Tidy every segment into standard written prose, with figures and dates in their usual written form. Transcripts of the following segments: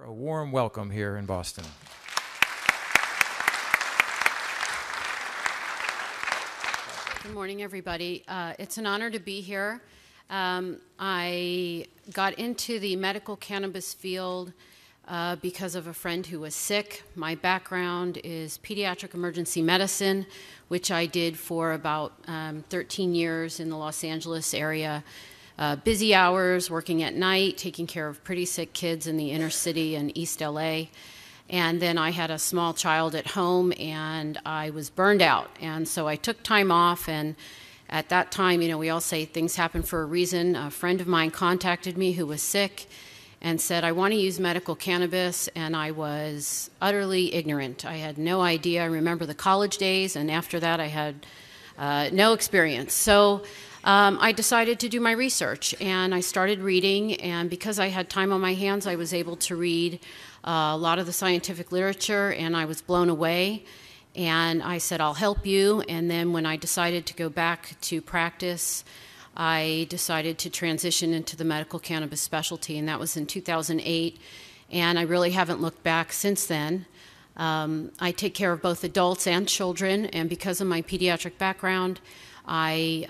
A warm welcome here in Boston. Good morning, everybody. It's an honor to be here. I got into the medical cannabis field because of a friend who was sick. My background is pediatric emergency medicine, which I did for about 13 years in the Los Angeles area. Busy hours, working at night, taking care of pretty sick kids in the inner city and East LA. And then I had a small child at home, and I was burned out. And so I took time off, and at that time, you know, we all say things happen for a reason. A friend of mine contacted me who was sick and said, I want to use medical cannabis, and I was utterly ignorant. I had no idea. I remember the college days, and after that I had no experience. So I decided to do my research, and I started reading, and because I had time on my hands, I was able to read a lot of the scientific literature, and I was blown away. And I said, I'll help you. And then when I decided to go back to practice, I decided to transition into the medical cannabis specialty, and that was in 2008. And I really haven't looked back since then. I take care of both adults and children, and because of my pediatric background, I,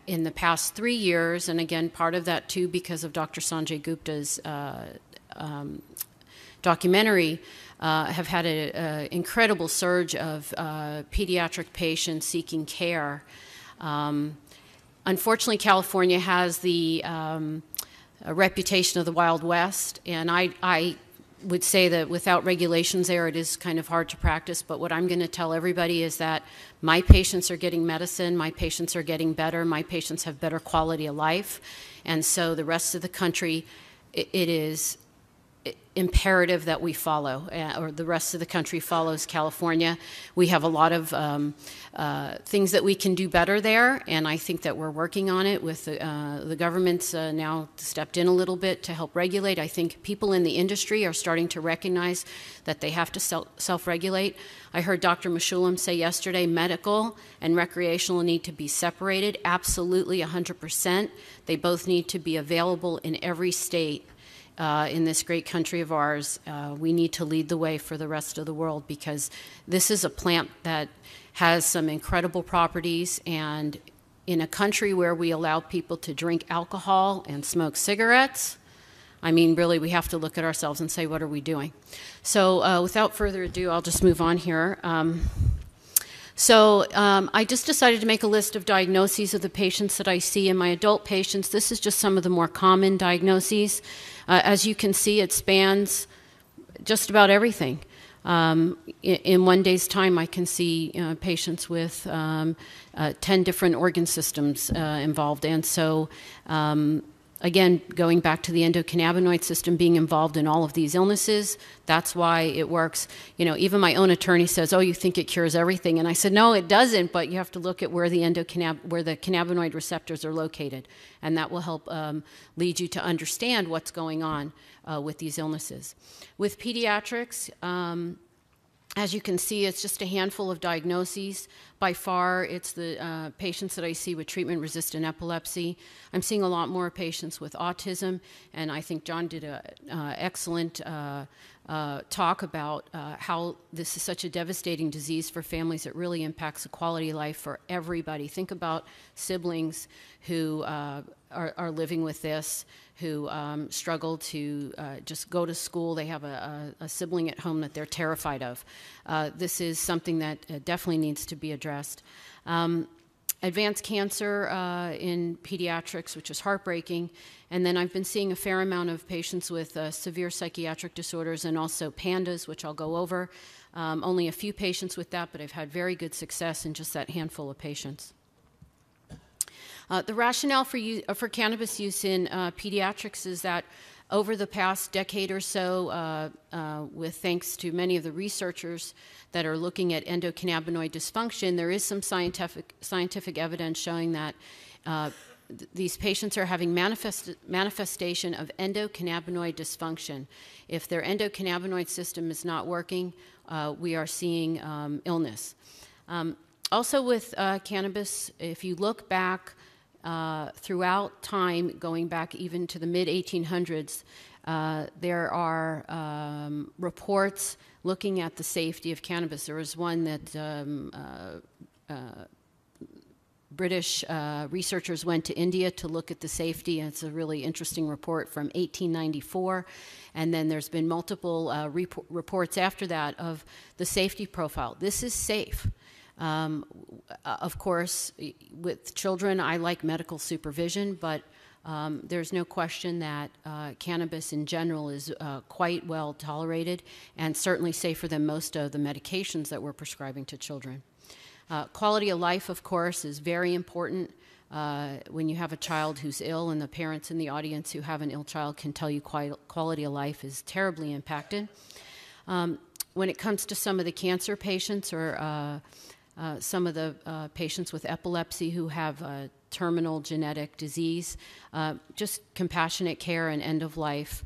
in the past 3 years, and again, part of that too because of Dr. Sanjay Gupta's documentary, have had an incredible surge of pediatric patients seeking care. Unfortunately, California has the reputation of the Wild West, and I would say that without regulations there, it is kind of hard to practice. But what I'm going to tell everybody is that my patients are getting medicine, my patients are getting better, my patients have better quality of life. And so the rest of the country, it is imperative that we follow, or the rest of the country follows California. We have a lot of things that we can do better there, and I think that we're working on it with the government's now stepped in a little bit to help regulate. I think people in the industry are starting to recognize that they have to self-regulate. I heard Dr. Meshulam say yesterday, medical and recreational need to be separated. Absolutely, 100%. They both need to be available in every state. In this great country of ours, we need to lead the way for the rest of the world, because this is a plant that has some incredible properties, and in a country where we allow people to drink alcohol and smoke cigarettes, I mean, really, we have to look at ourselves and say, what are we doing? So without further ado, I'll just move on here. I just decided to make a list of diagnoses of the patients that I see in my adult patients. This is just some of the more common diagnoses. As you can see, it spans just about everything. In one day's time, I can see patients with 10 different organ systems involved. And so, again, going back to the endocannabinoid system being involved in all of these illnesses, that's why it works. You know, even my own attorney says, oh, you think it cures everything. And I said, no, it doesn't, but you have to look at where the cannabinoid receptors are located. And that will help lead you to understand what's going on with these illnesses. With pediatrics, as you can see, it's just a handful of diagnoses. By far, it's the patients that I see with treatment-resistant epilepsy. I'm seeing a lot more patients with autism, and I think John did an excellent talk about how this is such a devastating disease for families. It really impacts the quality of life for everybody. Think about siblings who are living with this, who struggle to just go to school. They have a sibling at home that they're terrified of. This is something that definitely needs to be addressed. Advanced cancer in pediatrics, which is heartbreaking. And then I've been seeing a fair amount of patients with severe psychiatric disorders and also PANDAS, which I'll go over. Only a few patients with that, but I've had very good success in just that handful of patients. The rationale for cannabis use in pediatrics is that over the past decade or so, with thanks to many of the researchers that are looking at endocannabinoid dysfunction, there is some scientific evidence showing that these patients are having manifestation of endocannabinoid dysfunction. If their endocannabinoid system is not working, we are seeing illness. Also with cannabis, if you look back throughout time, going back even to the mid-1800s, there are reports looking at the safety of cannabis. There was one that British researchers went to India to look at the safety, and it's a really interesting report from 1894. And then there's been multiple reports after that of the safety profile. This is safe. Of course, with children, I like medical supervision, but there's no question that cannabis in general is quite well tolerated and certainly safer than most of the medications that we're prescribing to children. Quality of life, of course, is very important. When you have a child who's ill, and the parents in the audience who have an ill child can tell you quality of life is terribly impacted. When it comes to some of the cancer patients or some of the patients with epilepsy who have terminal genetic disease, just compassionate care and end-of-life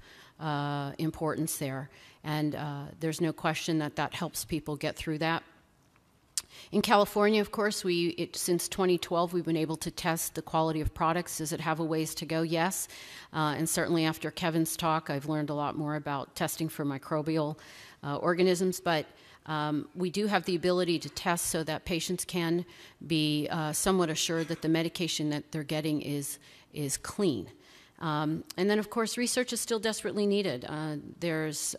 importance there. And there's no question that that helps people get through that. In California, of course, since 2012, we've been able to test the quality of products. Does it have a ways to go? Yes. And certainly after Kevin's talk, I've learned a lot more about testing for microbial organisms. But we do have the ability to test so that patients can be somewhat assured that the medication that they're getting is clean. And then, of course, research is still desperately needed. There's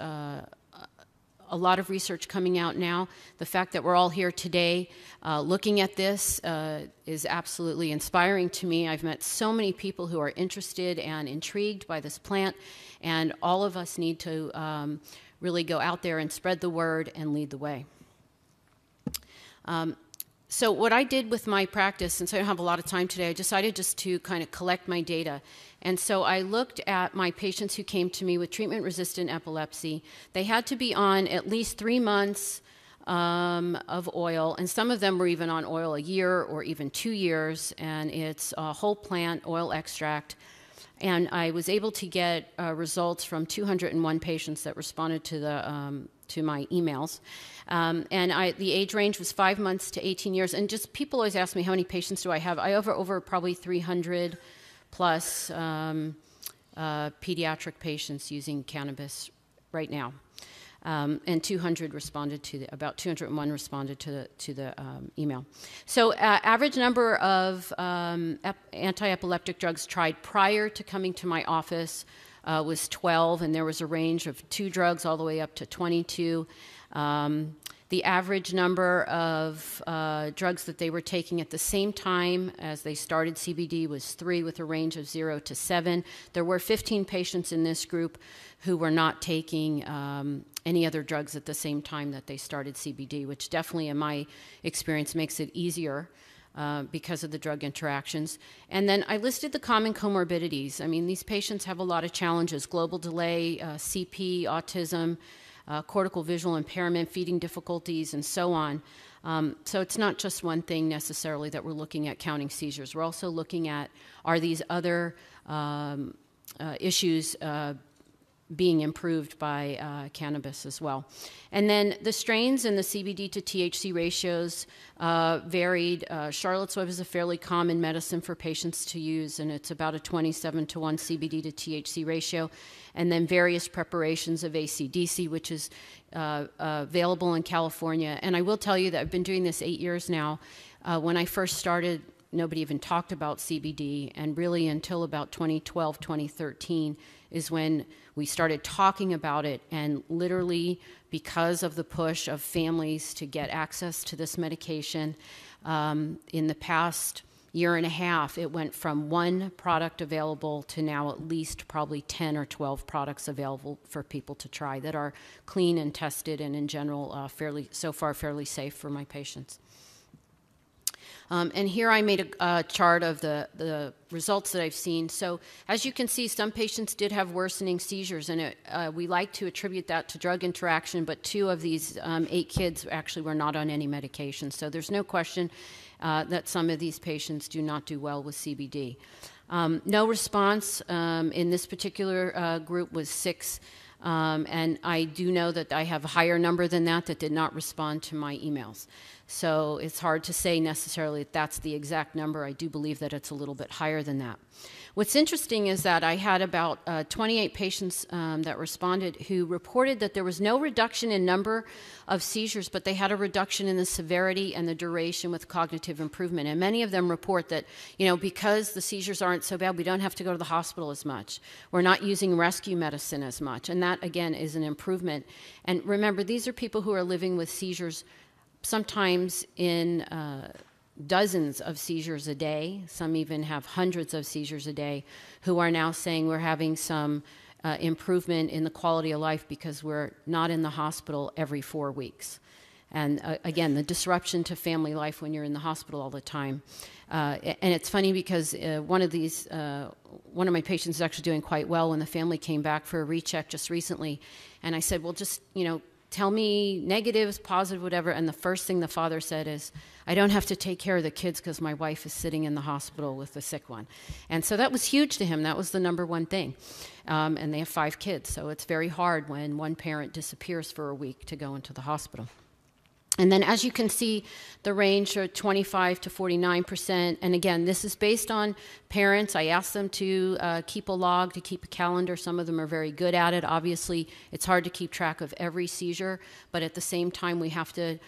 a lot of research coming out now. The fact that we're all here today looking at this is absolutely inspiring to me. I've met so many people who are interested and intrigued by this plant, and all of us need to really go out there and spread the word and lead the way. So what I did with my practice, since I don't have a lot of time today, I decided just to kind of collect my data. And so I looked at my patients who came to me with treatment-resistant epilepsy. They had to be on at least 3 months of oil, and some of them were even on oil a year or even 2 years, and it's a whole plant oil extract. And I was able to get results from 201 patients that responded to my emails. And the age range was 5 months to 18 years. And just people always ask me, how many patients do I have? I have over probably 300 plus pediatric patients using cannabis right now. And 200 responded to about 201 responded to the email. So average number of anti-epileptic drugs tried prior to coming to my office was 12, and there was a range of 2 drugs all the way up to 22. The average number of drugs that they were taking at the same time as they started CBD was 3, with a range of 0 to 7. There were 15 patients in this group who were not taking any other drugs at the same time that they started CBD, which definitely, in my experience, makes it easier because of the drug interactions. And then I listed the common comorbidities. I mean, these patients have a lot of challenges: global delay, CP, autism, cortical visual impairment, feeding difficulties, and so on. So it's not just one thing necessarily that we're looking at counting seizures. We're also looking at, are these other issues being improved by cannabis as well. And then the strains and the CBD to THC ratios varied. Charlotte's Web is a fairly common medicine for patients to use, and it's about a 27 to 1 CBD to THC ratio. And then various preparations of ACDC, which is available in California. And I will tell you that I've been doing this 8 years now. When I first started, nobody even talked about CBD, and really until about 2012, 2013 is when we started talking about it, and literally because of the push of families to get access to this medication, in the past year and a half, it went from 1 product available to now at least probably 10 or 12 products available for people to try that are clean and tested and in general so far fairly safe for my patients. And here I made a chart of the results that I've seen. So as you can see, some patients did have worsening seizures, and we like to attribute that to drug interaction, but 2 of these 8 kids actually were not on any medication. So there's no question that some of these patients do not do well with CBD. No response in this particular group was 6. And I do know that I have a higher number than that did not respond to my emails. So it's hard to say necessarily that that's the exact number. I do believe that it's a little bit higher than that. What's interesting is that I had about 28 patients that responded who reported that there was no reduction in number of seizures, but they had a reduction in the severity and the duration with cognitive improvement. And many of them report that, because the seizures aren't so bad, we don't have to go to the hospital as much. We're not using rescue medicine as much. And that, again, is an improvement. And remember, these are people who are living with seizures sometimes in dozens of seizures a day. Some even have hundreds of seizures a day, who are now saying we're having some improvement in the quality of life because we're not in the hospital every 4 weeks. And again, the disruption to family life when you're in the hospital all the time. And it's funny because one of my patients is actually doing quite well when the family came back for a recheck just recently. And I said, well, just, tell me negatives, positive, whatever. And the first thing the father said is, I don't have to take care of the kids because my wife is sitting in the hospital with the sick one. And so that was huge to him. That was the number one thing. And they have 5 kids. So it's very hard when one parent disappears for a week to go into the hospital. And then as you can see, the range are 25 to 49%. And again, this is based on parents. I asked them to keep a log, to keep a calendar. Some of them are very good at it. Obviously, it's hard to keep track of every seizure, but at the same time, we have to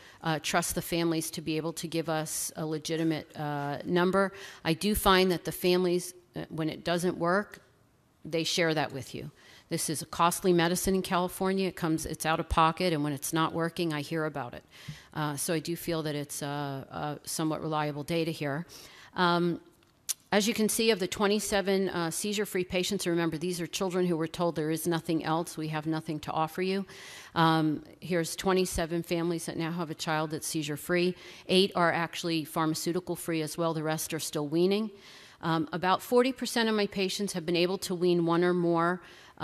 trust the families to be able to give us a legitimate number. I do find that the families, when it doesn't work, they share that with you. This is a costly medicine in California. It's out of pocket, and when it's not working, I hear about it. So I do feel that it's somewhat reliable data here. As you can see, of the 27 seizure-free patients, remember, these are children who were told there is nothing else, we have nothing to offer you. Here's 27 families that now have a child that's seizure-free. 8 are actually pharmaceutical-free as well. The rest are still weaning. About 40% of my patients have been able to wean one or more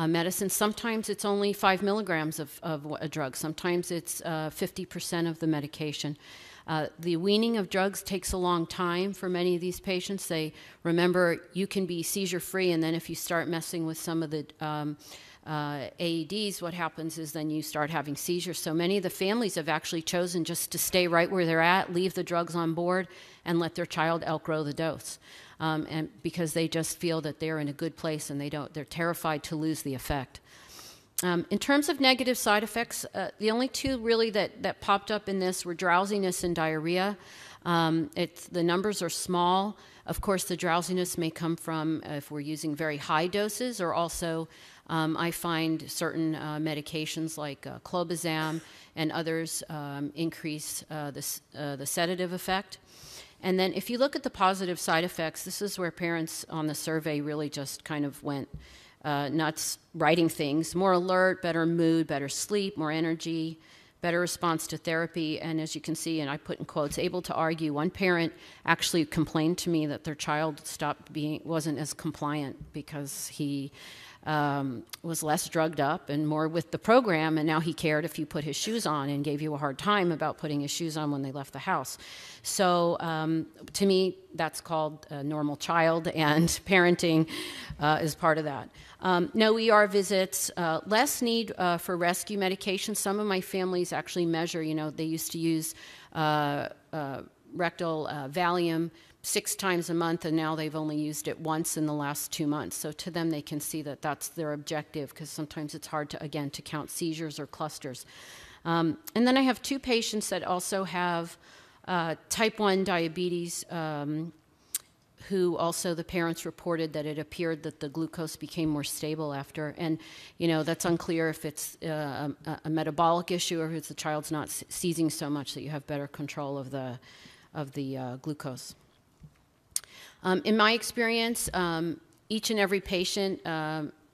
medicine. Sometimes it's only 5 milligrams of a drug. Sometimes it's 50% of the medication. The weaning of drugs takes a long time for many of these patients. They remember you can be seizure-free, and then if you start messing with some of the AEDs, what happens is then you start having seizures. So many of the families have actually chosen just to stay right where they're at, leave the drugs on board, and let their child outgrow the dose. And because they just feel that they're in a good place and they're terrified to lose the effect. In terms of negative side effects, the only 2 really that popped up in this were drowsiness and diarrhea. The numbers are small. Of course, the drowsiness may come from if we're using very high doses, or also I find certain medications like clobazam and others increase the sedative effect. And then if you look at the positive side effects, this is where parents on the survey really just kind of went nuts writing things. More alert, better mood, better sleep, more energy, better response to therapy. And as you can see, and I put in quotes, able to argue. One parent actually complained to me that their child wasn't as compliant because he was less drugged up and more with the program, and now he cared if you put his shoes on and gave you a hard time about putting his shoes on when they left the house. So to me, that's called a normal child, and parenting is part of that. No ER visits, less need for rescue medication. Some of my families actually measure, they used to use rectal Valium 6 times a month, and now they've only used it once in the last 2 months. So to them, they can see that that's their objective, because sometimes it's hard to count seizures or clusters. And then I have 2 patients that also have type 1 diabetes, who also the parents reported that it appeared that the glucose became more stable after. And, that's unclear if it's a metabolic issue or if the child's not seizing so much that you have better control of the glucose. In my experience, each and every patient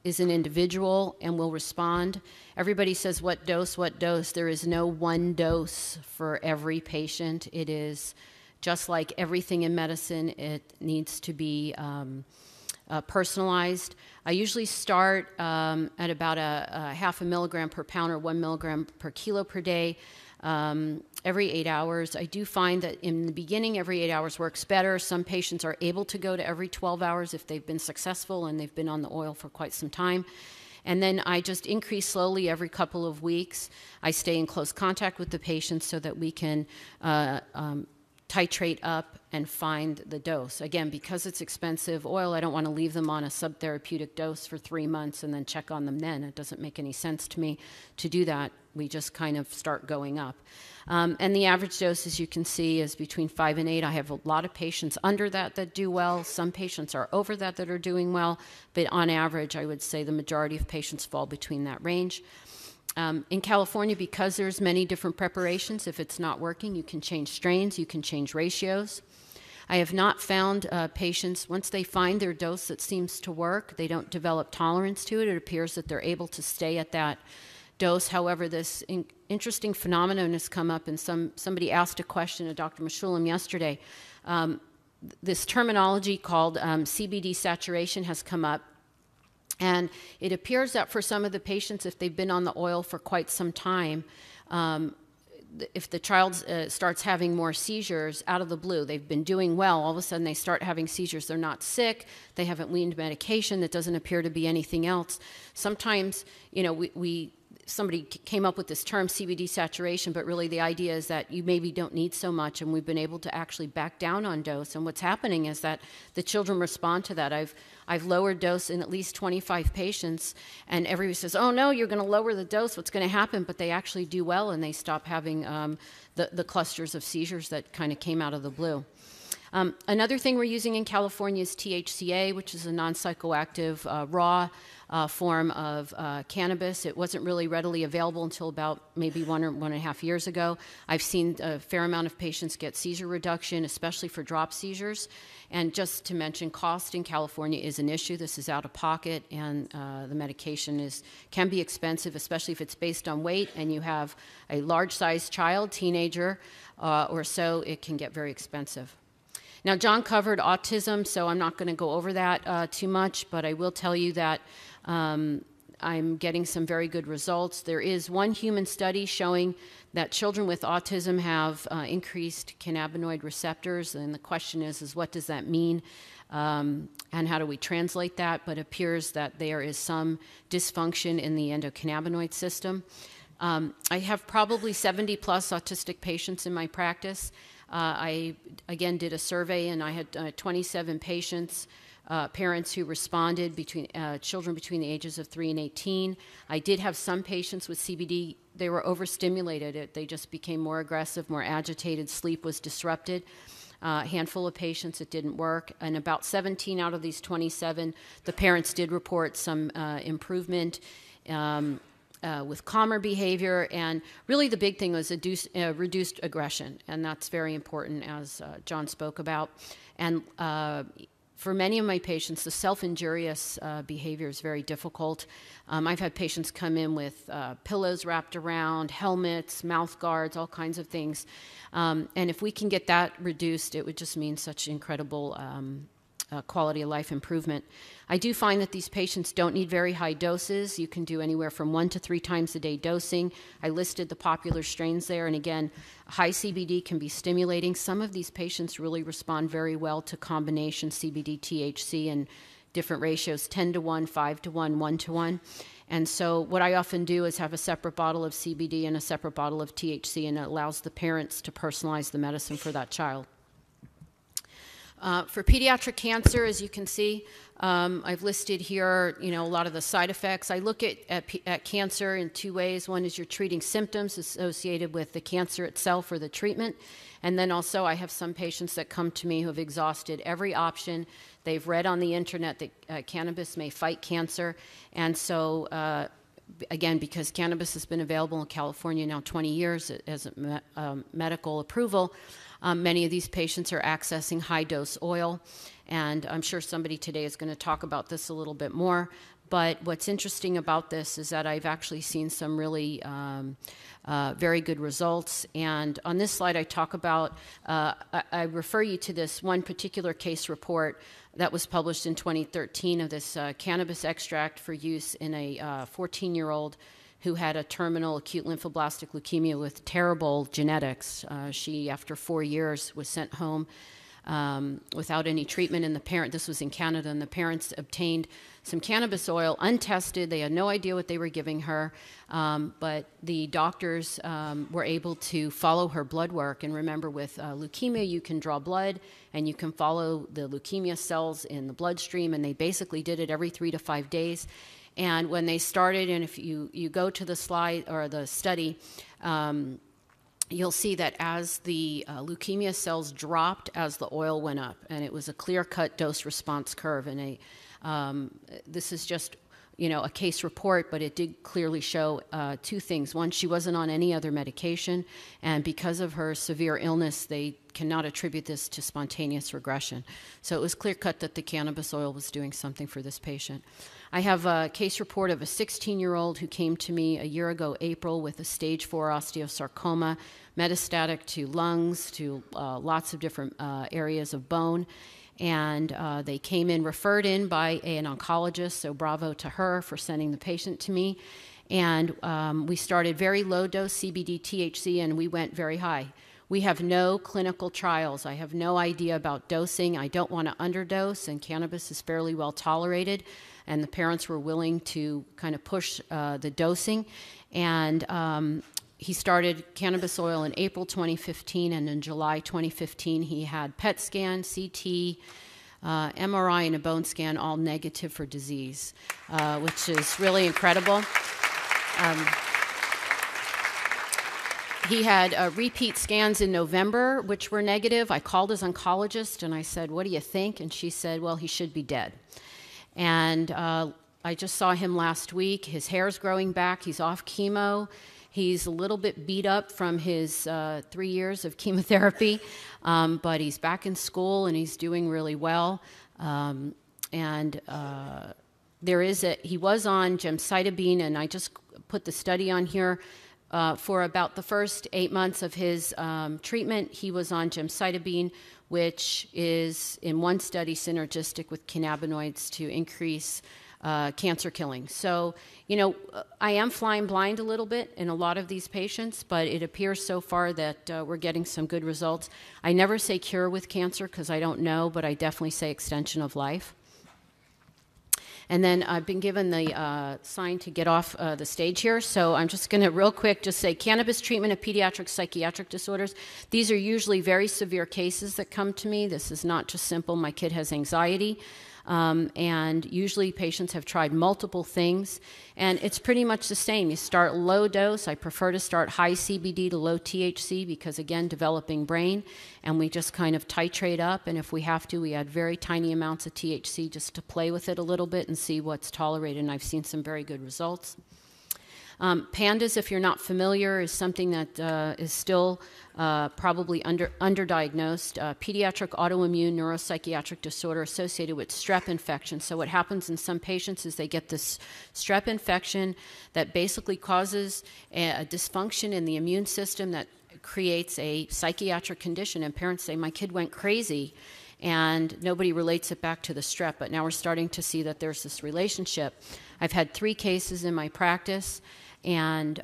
is an individual and will respond. Everybody says, what dose, what dose? There is no one dose for every patient. It is just like everything in medicine, it needs to be personalized. I usually start at about a half a milligram per pound or 1 milligram per kilo per day. Every 8 hours. I do find that in the beginning, every 8 hours works better. Some patients are able to go to every 12 hours if they've been successful and they've been on the oil for quite some time. And then I just increase slowly every couple of weeks. I stay in close contact with the patient so that we can titrate up and find the dose. Again, because it's expensive oil, I don't want to leave them on a subtherapeutic dose for 3 months and then check on them then. It doesn't make any sense to me to do that. We just kind of start going up. And the average dose, as you can see, is between 5 and 8. I have a lot of patients under that do well. Some patients are over that are doing well. But on average, I would say the majority of patients fall between that range. In California, because there's many different preparations, if it's not working, you can change strains, you can change ratios. I have not found patients, once they find their dose that seems to work, they don't develop tolerance to it. It appears that they're able to stay at that dose. However, this interesting phenomenon has come up, and somebody asked a question of Dr. Meshulam yesterday. This terminology called CBD saturation has come up. And it appears that for some of the patients, if they've been on the oil for quite some time, if the child starts having more seizures out of the blue, they've been doing well, all of a sudden they start having seizures. They're not sick. They haven't weaned medication. That doesn't appear to be anything else. Sometimes, somebody came up with this term CBD saturation, but really the idea is that you maybe don't need so much, and we've been able to actually back down on dose. And what's happening is that the children respond to that. I've lowered dose in at least 25 patients, and everybody says, oh no, you're going to lower the dose, what's going to happen? But they actually do well, and they stop having the clusters of seizures that kind of came out of the blue. Another thing we're using in California is THCA, which is a non-psychoactive raw form of cannabis. It wasn't really readily available until about maybe 1 or 1.5 years ago. I've seen a fair amount of patients get seizure reduction, especially for drop seizures. And just to mention, cost in California is an issue. This is out of pocket, and the medication can be expensive, especially if it's based on weight and you have a large-sized child, teenager, or so. It can get very expensive. Now, John covered autism, so I'm not going to go over that too much, but I will tell you that I'm getting some very good results. There is one human study showing that children with autism have increased cannabinoid receptors, and the question is what does that mean, and how do we translate that? But it appears that there is some dysfunction in the endocannabinoid system. I have probably 70 plus autistic patients in my practice. I, again, did a survey, and I had 27 patients, parents who responded, children between the ages of 3 and 18. I did have some patients with CBD. They were overstimulated. They just became more aggressive, more agitated. Sleep was disrupted. A handful of patients, it didn't work. And about 17 out of these 27, the parents did report some improvement with calmer behavior, and really the big thing was reduced aggression, and that's very important, as John spoke about. And for many of my patients, the self-injurious behavior is very difficult. I've had patients come in with pillows wrapped around, helmets, mouth guards, all kinds of things. And if we can get that reduced, it would just mean such incredible quality of life improvement. I do find that these patients don't need very high doses. You can do anywhere from 1 to 3 times a day dosing. I listed the popular strains there, and again, high CBD can be stimulating. Some of these patients really respond very well to combination CBD, THC, and different ratios, 10 to 1, 5 to 1, 1 to 1. And so what I often do is have a separate bottle of CBD and a separate bottle of THC, and it allows the parents to personalize the medicine for that child. For pediatric cancer, as you can see, I've listed here, a lot of the side effects. I look at cancer in 2 ways. One is you're treating symptoms associated with the cancer itself or the treatment. And then also I have some patients that come to me who have exhausted every option. They've read on the internet that cannabis may fight cancer. And so, again, because cannabis has been available in California now 20 years as a medical approval, many of these patients are accessing high-dose oil, and I'm sure somebody today is going to talk about this a little bit more. But what's interesting about this is that I've actually seen some really very good results. And on this slide, I talk about, I refer you to this one particular case report that was published in 2013 of this cannabis extract for use in a 14-year-old who had a terminal acute lymphoblastic leukemia with terrible genetics. She, after 4 years, was sent home without any treatment. And this was in Canada, and the parents obtained some cannabis oil untested. They had no idea what they were giving her, but the doctors were able to follow her blood work. And remember, with leukemia, you can draw blood and you can follow the leukemia cells in the bloodstream, and they basically did it every 3 to 5 days. And when they started, and if you go to the slide or the study, you'll see that as the leukemia cells dropped as the oil went up, and it was a clear-cut dose-response curve. And this is just, a case report, but it did clearly show two things. One, she wasn't on any other medication, and because of her severe illness, they cannot attribute this to spontaneous regression. So it was clear-cut that the cannabis oil was doing something for this patient. I have a case report of a 16-year-old who came to me a year ago, April, with a stage 4 osteosarcoma, metastatic to lungs, to lots of different areas of bone. And they came in, referred in by an oncologist, so bravo to her for sending the patient to me. And we started very low dose CBD THC, and we went very high. We have no clinical trials. I have no idea about dosing. I don't want to underdose, and cannabis is fairly well tolerated. And the parents were willing to kind of push the dosing. And he started cannabis oil in April 2015, and in July 2015, he had PET scan, CT, MRI, and a bone scan, all negative for disease, which is really incredible. He had repeat scans in November, which were negative. I called his oncologist, and I said, "What do you think?" And she said, "Well, he should be dead." And I just saw him last week. His hair's growing back. He's off chemo. He's a little bit beat up from his 3 years of chemotherapy, but he's back in school and he's doing really well. He was on gemcitabine, and I just put the study on here. For about the first 8 months of his treatment, he was on gemcitabine, which is in one study synergistic with cannabinoids to increase cancer killing. So, I am flying blind a little bit in a lot of these patients, but it appears so far that we're getting some good results. I never say cure with cancer because I don't know, but I definitely say extension of life. And then I've been given the sign to get off the stage here, so I'm just going to real quick just say cannabis treatment of pediatric psychiatric disorders. These are usually very severe cases that come to me. This is not just simple, my kid has anxiety. And usually patients have tried multiple things, and it's pretty much the same. You start low dose. I prefer to start high CBD to low THC because, again, developing brain, and we just kind of titrate up, and if we have to, we add very tiny amounts of THC just to play with it a little bit and see what's tolerated, and I've seen some very good results. PANDAS, if you're not familiar, is something that is still probably underdiagnosed. Pediatric autoimmune neuropsychiatric disorder associated with strep infection. So what happens in some patients is they get this strep infection that basically causes a dysfunction in the immune system that creates a psychiatric condition. And parents say, "My kid went crazy," and nobody relates it back to the strep. But now we're starting to see that there's this relationship. I've had 3 cases in my practice, and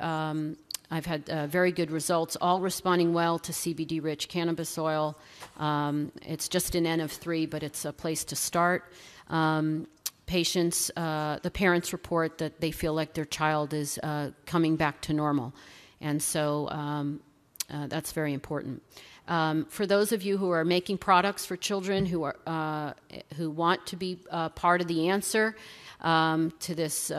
I've had very good results, all responding well to CBD-rich cannabis oil. It's just an N of 3, but it's a place to start. The parents report that they feel like their child is coming back to normal. And so that's very important. For those of you who are making products for children who want to be part of the answer to this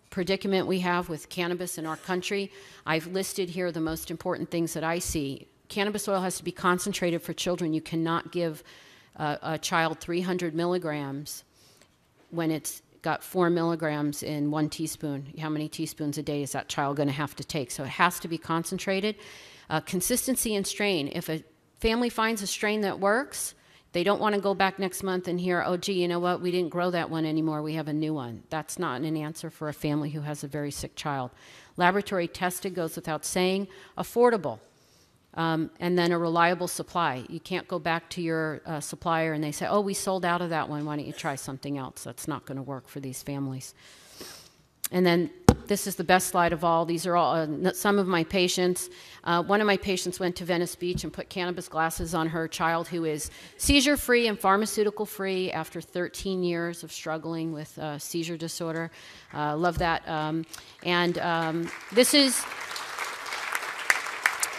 predicament we have with cannabis in our country, I've listed here the most important things that I see. Cannabis oil has to be concentrated for children. You cannot give a child 300 milligrams when it's got 4 milligrams in 1 teaspoon. How many teaspoons a day is that child going to have to take? So it has to be concentrated. Consistency and strain. If a family finds a strain that works, they don't want to go back next month and hear, "Oh, gee, you know what? We didn't grow that one anymore. We have a new one." That's not an answer for a family who has a very sick child. Laboratory tested goes without saying. Affordable. And then a reliable supply. You can't go back to your supplier and they say, "Oh, we sold out of that one. Why don't you try something else?" That's not going to work for these families. And then This is the best slide of all. These are all some of my patients. One of my patients went to Venice Beach and put cannabis glasses on her child who is seizure-free and pharmaceutical-free after 13 years of struggling with seizure disorder. Love that. This is,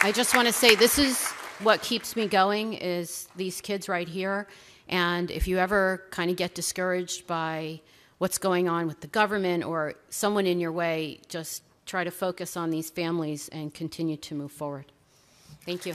I just want to say, this is what keeps me going, is these kids right here. And if you ever kind of get discouraged by what's going on with the government or someone in your way, just try to focus on these families and continue to move forward. Thank you.